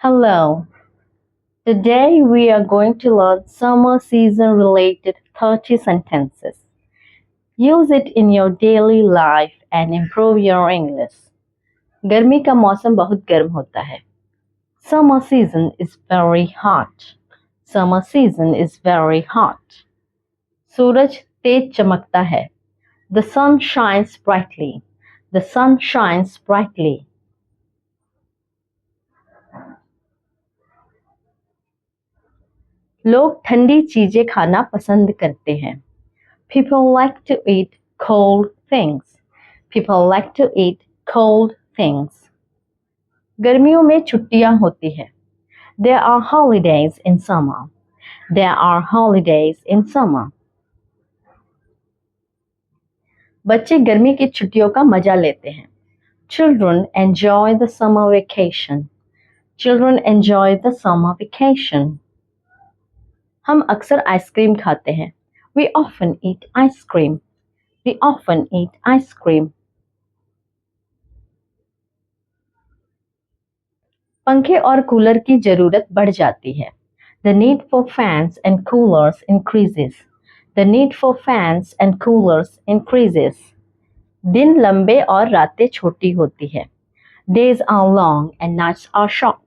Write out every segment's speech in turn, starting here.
Hello. Today we are going to learn summer season related 30 sentences. Use it in your daily life and improve your English. गर्मी का मौसम बहुत गर्म होता है. Summer season is very hot. Summer season is very hot. सूरज तेज चमकता है. The sun shines brightly. The sun shines brightly. लोग ठंडी चीजें खाना पसंद करते हैं. People like to eat cold things. People like to eat cold things. गर्मियों में छुट्टियां होती है. There are holidays in summer. There are holidays in summer. बच्चे गर्मी की छुट्टियों का मजा लेते हैं. Children enjoy the summer vacation. Children enjoy the summer vacation. हम अक्सर आइसक्रीम खाते हैं. We often eat ice cream. We often eat ice cream. पंखे और कूलर की जरूरत बढ़ जाती है. The need for fans and coolers increases. The need for fans and coolers increases. दिन लंबे और रातें छोटी होती है. Days are long and nights are short.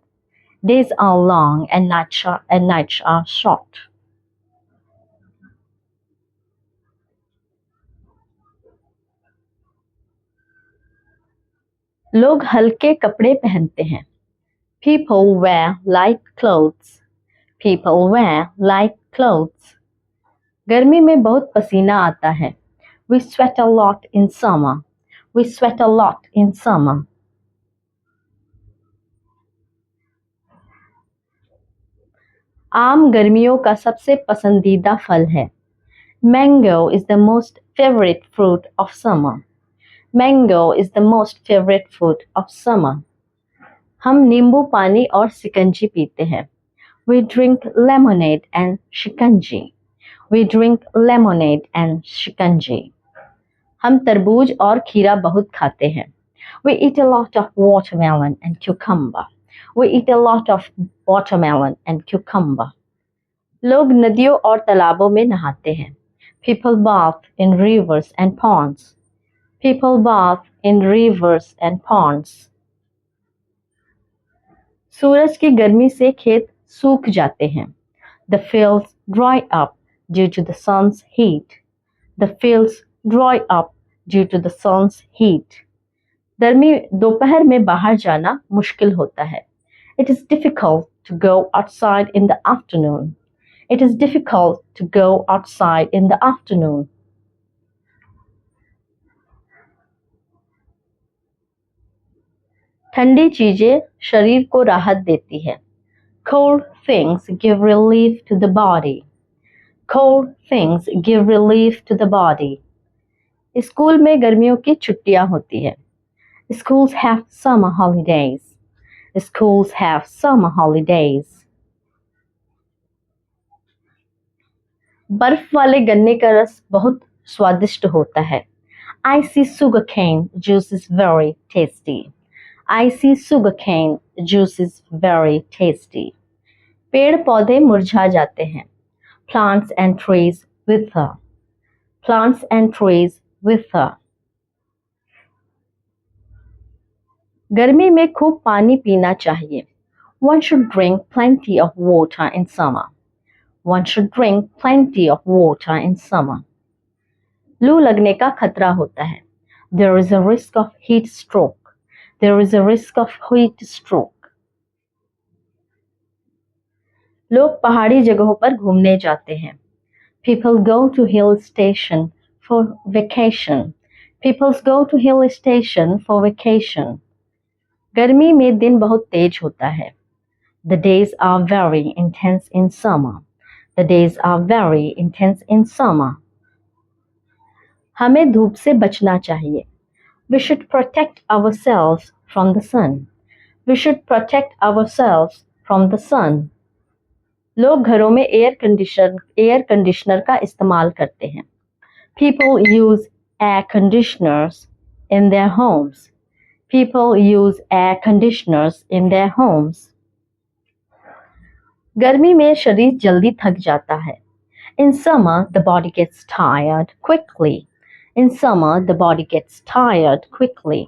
Days are long and nights are short. लोग हल्के कपड़े पहनते हैं. People wear light clothes. People wear light clothes. गर्मी में बहुत पसीना आता है. We sweat a lot in summer. We sweat a lot in summer. आम गर्मियों का सबसे पसंदीदा फल है. Mango is the most favorite fruit of summer. Mango is the most favorite fruit of summer. हम नींबू पानी और शिकंजी पीते हैं. We drink lemonade and shikanji. We drink lemonade and shikanji. हम तरबूज और खीरा बहुत खाते हैं. We eat a lot of watermelon and cucumber. We eat a lot of watermelon and cucumber. लोग नदियों और तालाबों में नहाते हैं. People bath in rivers and ponds. People bath in rivers and ponds. सूरज की गर्मी से खेत सूख जाते हैं. The fields dry up due to the sun's heat. The fields dry up due to the sun's heat. दोपहर में बाहर जाना मुश्किल होता है. It is difficult to go outside in the afternoon. It is difficult to go outside in the afternoon. ठंडी चीजें शरीर को राहत देती है. Cold things give relief to the body. Cold things give relief to the body. School में गर्मियों की छुट्टियां होती है. Schools have summer holidays. Schools have summer holidays. बर्फ वाले गन्ने का रस बहुत स्वादिष्ट होता है. Icy sugarcane juice is very tasty. Icy sugarcane juice is very tasty. पेड़ पौधे मुरझा जाते हैं. Plants and trees wither. Plants and trees wither. गर्मी में खूब पानी पीना चाहिए. One should drink plenty of water in summer. One should drink plenty of water in summer. लू लगने का खतरा होता है. There is a risk of heat stroke. There is a risk of heat stroke. लोग पहाड़ी जगहों पर घूमने जाते हैं. People go to hill station for vacation. People go to hill station for vacation. गर्मी में दिन बहुत तेज होता है. The days are very intense in summer. The days are very intense in summer. हमें धूप से बचना चाहिए. We should protect ourselves from the sun. We should protect ourselves from the sun. लोग घरों में एयर कंडीशनर का इस्तेमाल करते हैं. People use air conditioners in their homes. People use air conditioners in their homes. गर्मी में शरीर जल्दी थक जाता है. In summer, the body gets tired quickly. In summer, the body gets tired quickly.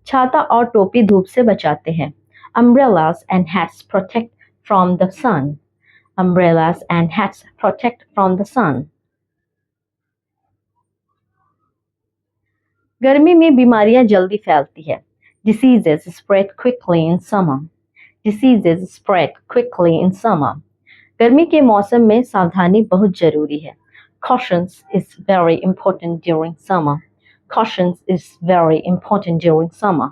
छाता और टोपी धूप से बचाते हैं. Umbrellas and hats protect from the sun. Umbrellas and hats protect from the sun. गर्मी में बीमारियां जल्दी फैलती है. Diseases spread quickly in summer. Diseases spread quickly in summer. गर्मी के मौसम में सावधानी बहुत जरूरी है. Cautions is very important during summer. Cautions is very important during summer.